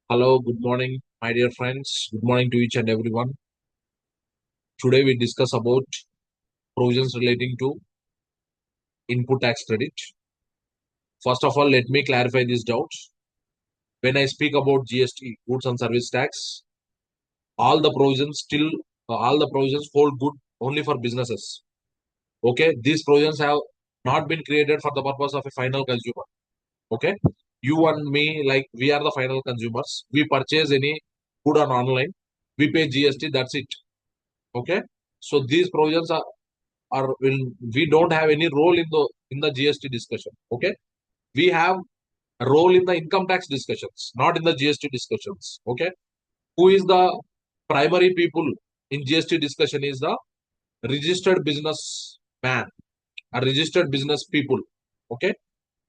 Hello, good morning, my dear friends. Good morning to each and everyone. Today we discuss about provisions relating to input tax credit. First of all, let me clarify this doubt. When I speak about GST, goods and service tax, all the provisions hold good only for businesses. Okay, these provisions have not been created for the purpose of a final consumer. Okay, you and me, like we are the final consumers. We purchase any good on online, we pay GST. That's it. Okay, so these provisions are will we don't have any role in the GST discussion. Okay, we have a role in the income tax discussions, not in the GST discussions. Okay, who is the primary people in GST discussion is the registered business man, a registered business people. Okay,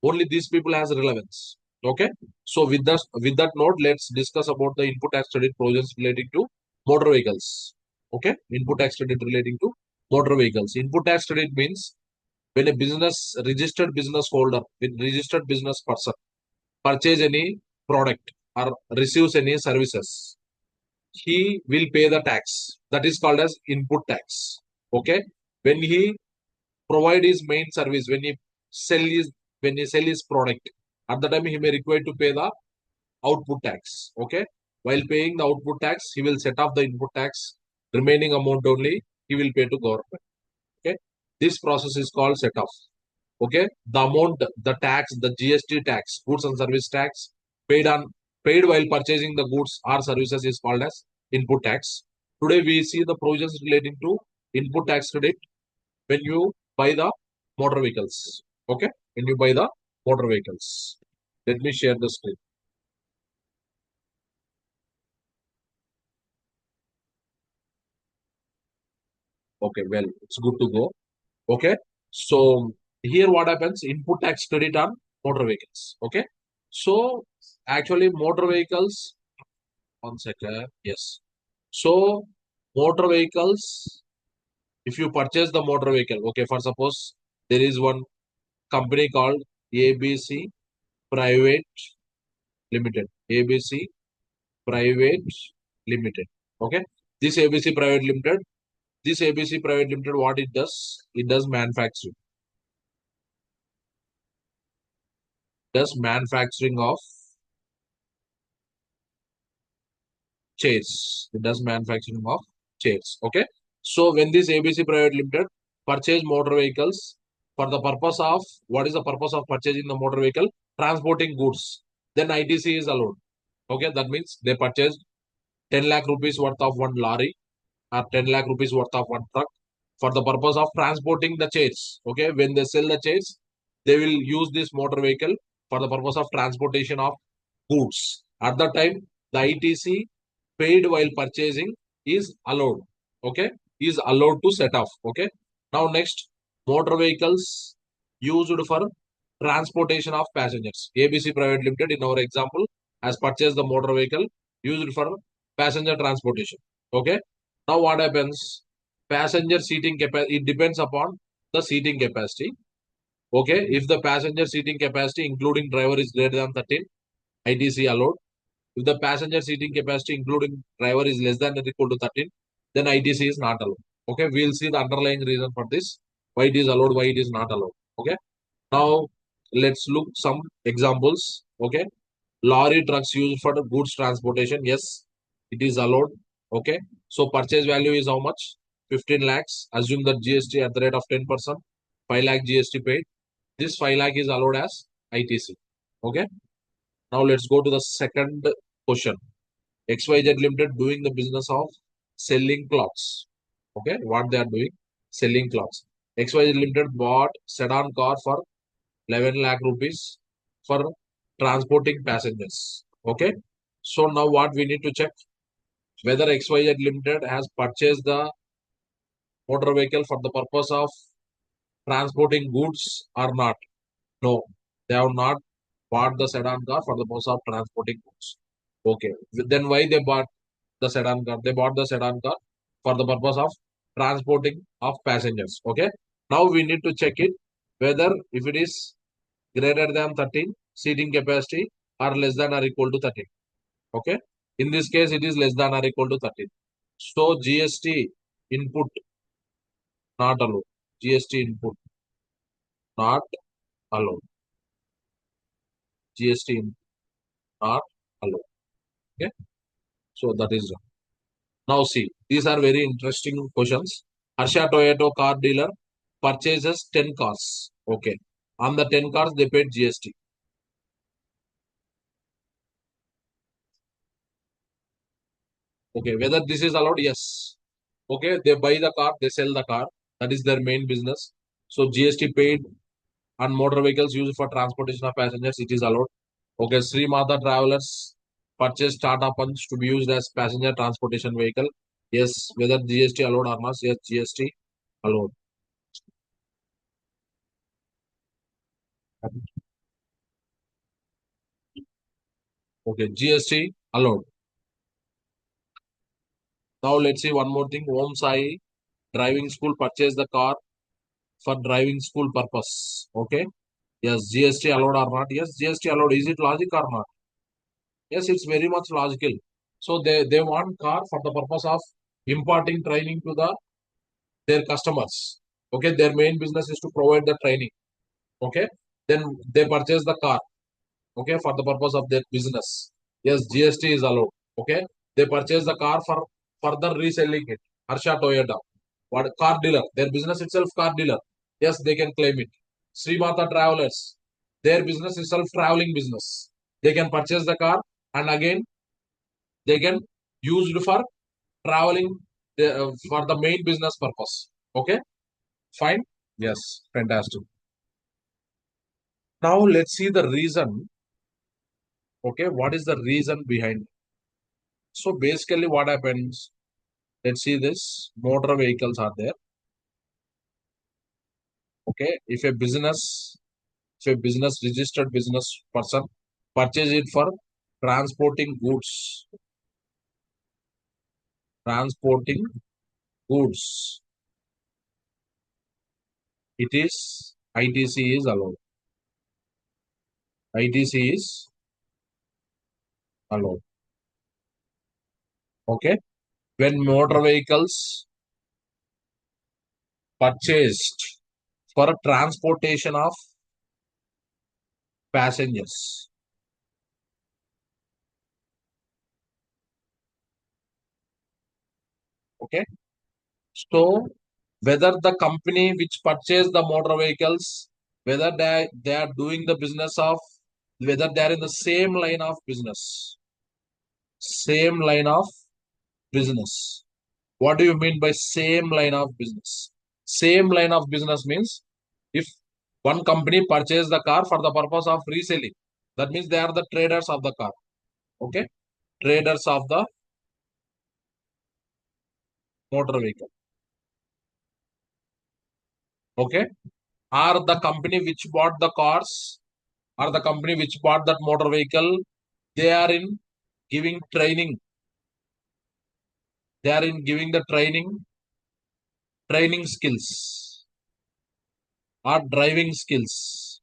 only these people has relevance. Okay, so with that note, let's discuss about the input tax credit provisions relating to motor vehicles. Okay, input tax credit relating to motor vehicles. Input tax credit means when a registered business holder with registered business person purchase any product or receives any services, he will pay the tax. That is called as input tax. Okay, when he provide his main service, when he sell his product, at the time he may require to pay the output tax. Okay, while paying the output tax, he will set off the input tax. Remaining amount only he will pay to government. Okay, this process is called set off. Okay, the amount, the tax, the GST tax, goods and service tax paid on paid while purchasing the goods or services is called as input tax. Today we see the provisions relating to input tax credit when you buy the motor vehicles. Okay, when you buy the motor vehicles. Let me share the screen. Okay, well, it's good to go. Okay, so here what happens? Input tax credit on motor vehicles. Okay, so actually motor vehicles. One second. Yes. So motor vehicles. If you purchase the motor vehicle, okay, for suppose there is one company called ABC Private Limited. ABC Private Limited. Okay. This ABC Private Limited. This ABC Private Limited, what it does? It does manufacturing. Does manufacturing of chairs. It does manufacturing of chairs. Okay. So when this ABC Private Limited purchase motor vehicles for the purpose of, what is the purpose of purchasing the motor vehicle? Transporting goods. Then ITC is allowed. Okay. That means they purchased 10 lakh rupees worth of one lorry or 10 lakh rupees worth of one truck for the purpose of transporting the chairs. Okay. When they sell the chairs, they will use this motor vehicle for the purpose of transportation of goods. At that time, the ITC paid while purchasing is allowed. Okay, is allowed to set off. Okay, now next, motor vehicles used for transportation of passengers. ABC Private Limited, in our example, has purchased the motor vehicle used for passenger transportation. Okay, now what happens? Passenger seating capacity, it depends upon the seating capacity. Okay, if the passenger seating capacity including driver is greater than 13, ITC allowed. If the passenger seating capacity including driver is less than or equal to 13, then ITC is not allowed. Okay, we'll see the underlying reason for this, why it is allowed, why it is not allowed. Okay, now let's look some examples. Okay, lorry trucks used for the goods transportation. Yes, it is allowed. Okay, so purchase value is how much? 15 lakhs. Assume that GST at the rate of 10%, 5 lakh GST paid. This 5 lakh is allowed as ITC. Okay, now let's go to the second question. XYZ Limited doing the business of selling clothes. Okay, what they are doing? Selling clothes. XYZ Limited bought sedan car for 11 lakh rupees for transporting passengers. Okay, so now what we need to check? Whether XYZ Limited has purchased the motor vehicle for the purpose of transporting goods or not. No, they have not bought the sedan car for the purpose of transporting goods. Okay, then why they bought the sedan car? They bought the sedan car for the purpose of transporting of passengers. Okay, now we need to check it whether if it is greater than 13 seating capacity or less than or equal to 13. Okay. In this case, it is less than or equal to 13. So GST input not allowed. GST input not allowed. GST input not allowed. Okay. So that is wrong. Now see, these are very interesting questions. Harsha Toyota car dealer purchases 10 cars. Okay. On the 10 cars, they paid GST. Okay. Whether this is allowed? Yes. Okay. They buy the car, they sell the car. That is their main business. So GST paid on motor vehicles used for transportation of passengers, it is allowed. Okay. Sri Mata Travelers purchase Tata Punch to be used as passenger transportation vehicle. Yes. Whether GST allowed or not? Yes. GST allowed. Okay. GST allowed. Now let's see one more thing. Om Sai driving school purchase the car for driving school purpose. Okay. Yes, GST allowed or not? Yes, GST allowed. Is it logic or not? Yes, it's very much logical. So they want car for the purpose of imparting training to their customers. Okay, their main business is to provide the training. Okay, then they purchase the car. Okay, for the purpose of their business. Yes, GST is allowed. Okay, they purchase the car for further reselling it. Harsha Toyota, what car dealer? Their business itself car dealer. Yes, they can claim it. Srimata Travelers, their business itself traveling business. They can purchase the car and again they can use it for traveling for the main business purpose. Okay, fine. Yes, fantastic. Now let's see the reason. Okay, what is the reason behind it? So basically, what happens? Let's see this. Motor vehicles are there. Okay, if a business registered business person purchase it for transporting goods, transporting goods, it is ITC is allowed. ITC is allowed. Okay, when motor vehicles purchased for transportation of passengers. Okay, so whether the company which purchased the motor vehicles, whether they are doing the business of, whether they are in the same line of business, same line of business. What do you mean by same line of business? Same line of business means if one company purchased the car for the purpose of reselling, that means they are the traders of the car. Okay, traders of the motor vehicle. Okay, are the company which bought the cars or the company which bought that motor vehicle, they are in giving training. They are in giving the training skills or driving skills.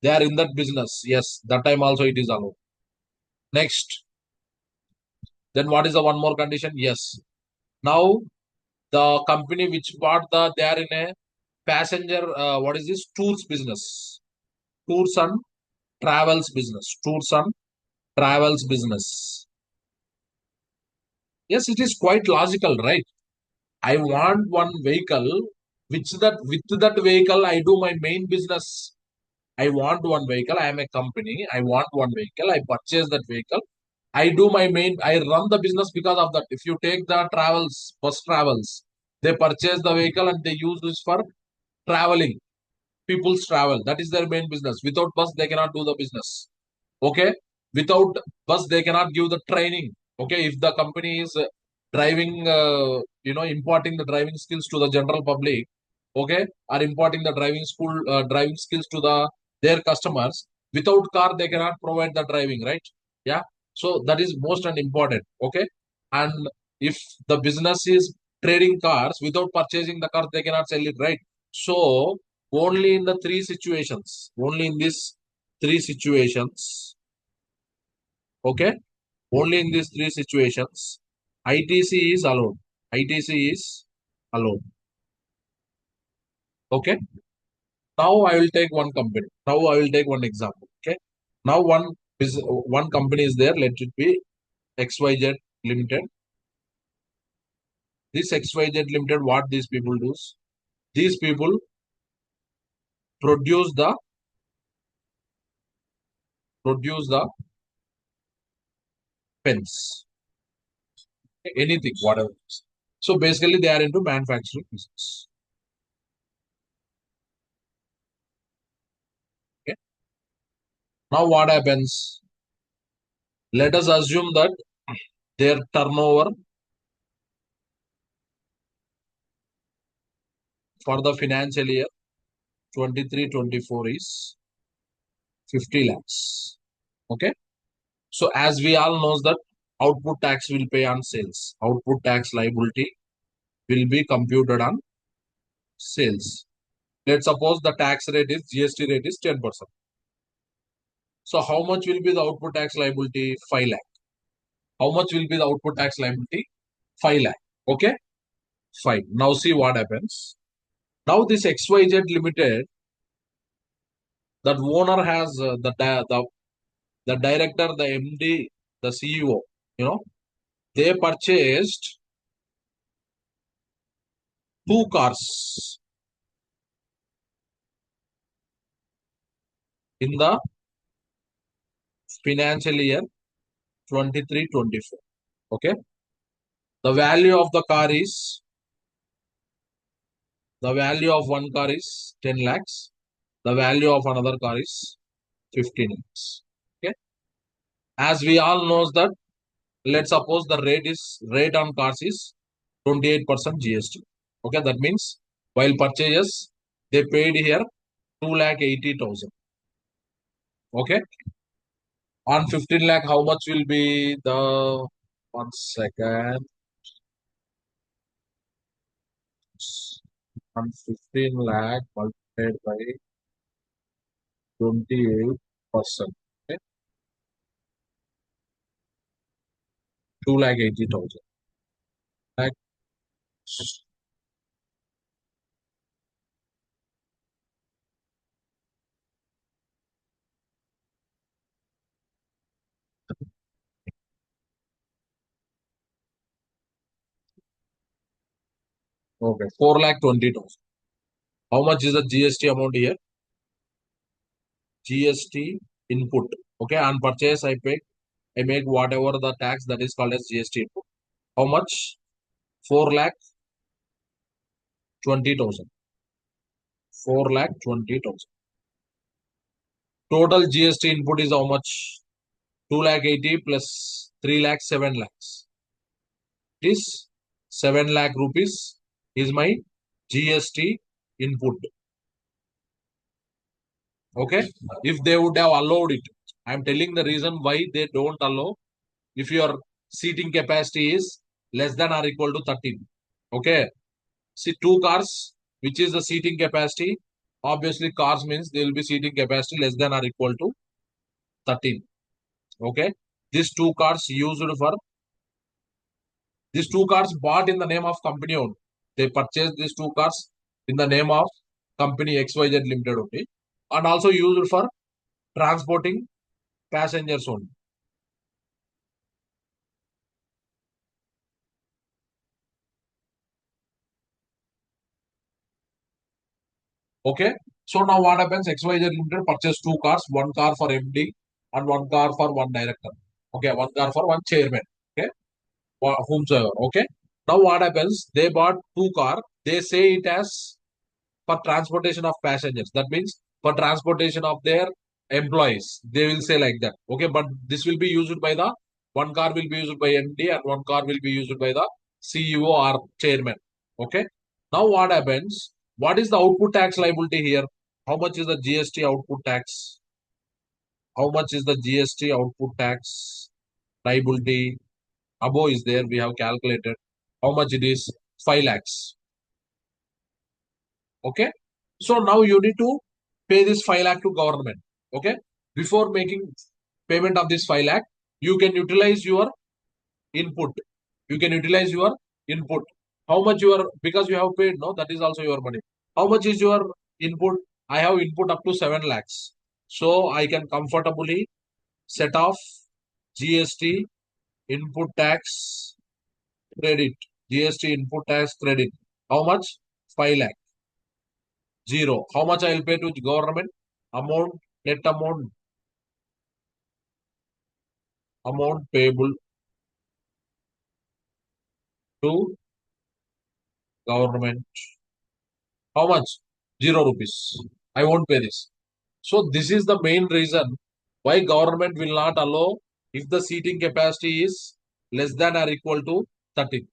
They are in that business. Yes, that time also it is allowed. Next, then what is the one more condition? Yes. Now the company which bought they are in a passenger, what is this? Tours business. Tours and travels business. Tours and travels business. Yes, it is quite logical, right? I want one vehicle, which that with that vehicle I do my main business. I want one vehicle. I am a company. I want one vehicle. I purchase that vehicle. I do my main. I run the business because of that. If you take the travels, bus travels, they purchase the vehicle and they use this for traveling. People's travel. That is their main business. Without bus, they cannot do the business. Okay, without bus they cannot give the training. Okay, if the company is driving, imparting the driving skills to the general public, okay, or imparting the driving skills to their customers, without car they cannot provide the driving, right? Yeah, so that is most and important. Okay, and if the business is trading cars, without purchasing the car they cannot sell it, right? So only in the three situations, only in this three situations, okay, only in these three situations, ITC is allowed. ITC is allowed. Okay. Now I will take one company. Now I will take one example. Okay. Now one company is there. Let it be XYZ Limited. This XYZ Limited, what these people do? These people produce the pens, anything, whatever. So basically, they are into manufacturing business. Okay. Now what happens? Let us assume that their turnover for the financial year 23-24 is 50 lakhs. Okay. So as we all knows that output tax will pay on sales. Output tax liability will be computed on sales. Let's suppose the tax rate is GST rate is 10%. So how much will be the output tax liability? 5 lakh. How much will be the output tax liability? 5 lakh. Okay. Fine. Now see what happens. Now this XYZ Limited, that owner has the director, the MD, the CEO, they purchased two cars in the financial year 23-24. Okay. The value of one car is 10 lakhs. The value of another car is 15 lakhs. Okay. As we all knows that, let's suppose the rate on cars is 28% GST. Okay. That means while purchases, they paid here 2,80,000. Okay. On 15 lakh, how much will be the, 1 second, on 15 lakh multiplied by 28%. Okay. 2,80,000. Like, okay, 4,20,000. How much is the GST amount here? GST input. Okay, on purchase I make whatever the tax that is called as GST input. How much? 4,20,000. 4,20,000. Total GST input is how much? 2,80,000 plus 3 lakh, 7 lakhs. It is 7 lakh rupees is my GST input. Okay. If they would have allowed it, I am telling the reason why they don't allow. If your seating capacity is less than or equal to 13. Okay. See, two cars, which is the seating capacity. Obviously, cars means there will be seating capacity less than or equal to 13. Okay. These two cars bought in the name of company only. They purchased these two cars in the name of company XYZ Limited only, and also used for transporting passengers only. Okay. So now what happens? XYZ Limited purchased two cars, one car for MD and one car for one director. Okay, one car for one chairman. Okay, whomsoever. Okay. Now what happens? They bought two car. They say it as for transportation of passengers. That means for transportation of their employees. They will say like that. Okay, but this will be used by the one car will be used by MD and one car will be used by the CEO or chairman. Okay. Now what happens? What is the output tax liability here? How much is the GST output tax? How much is the GST output tax liability? Above is there. We have calculated. How much it is? 5 lakhs. Okay. So now you need to pay this 5 lakh to government. Okay. before making payment of this 5 lakh, you can utilize your input. You can utilize your input. How much you are, because you have paid, no, that is also your money. How much is your input? I have input up to 7 lakhs. So I can comfortably set off GST input tax credit. GST input tax credit. How much? 5 lakh. Zero. How much I will pay to government? Amount, net amount payable to government. How much? 0 rupees. I won't pay this. So this is the main reason why government will not allow if the seating capacity is less than or equal to 13.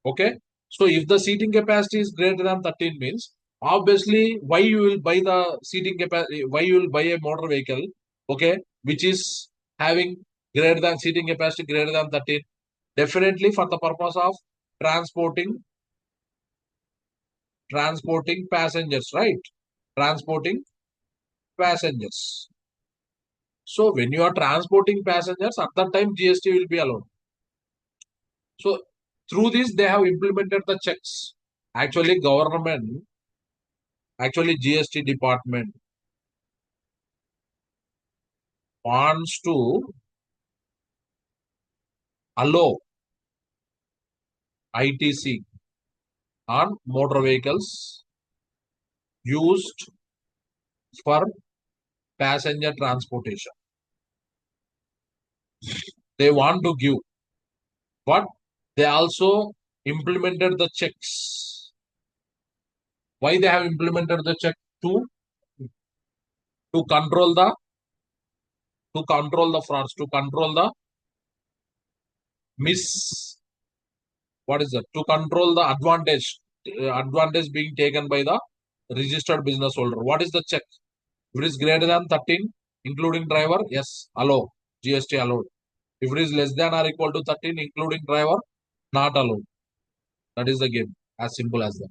Okay. So if the seating capacity is greater than 13 means obviously why you will buy the seating capacity, why you will buy a motor vehicle, okay, which is having greater than seating capacity greater than 13. Definitely for the purpose of transporting passengers, right? Transporting passengers. So when you are transporting passengers, at that time GST will be allowed. So through this, they have implemented the checks. Actually, GST department wants to allow ITC on motor vehicles used for passenger transportation. They want to give, but they also implemented the checks. Why they have implemented the check? To to control the frauds, to control the mis what is that? To control the advantage being taken by the registered business holder. What is the check? If it is greater than 13, including driver, yes, allow. GST allowed. If it is less than or equal to 13, including driver, not allowed. That is the game. As simple as that.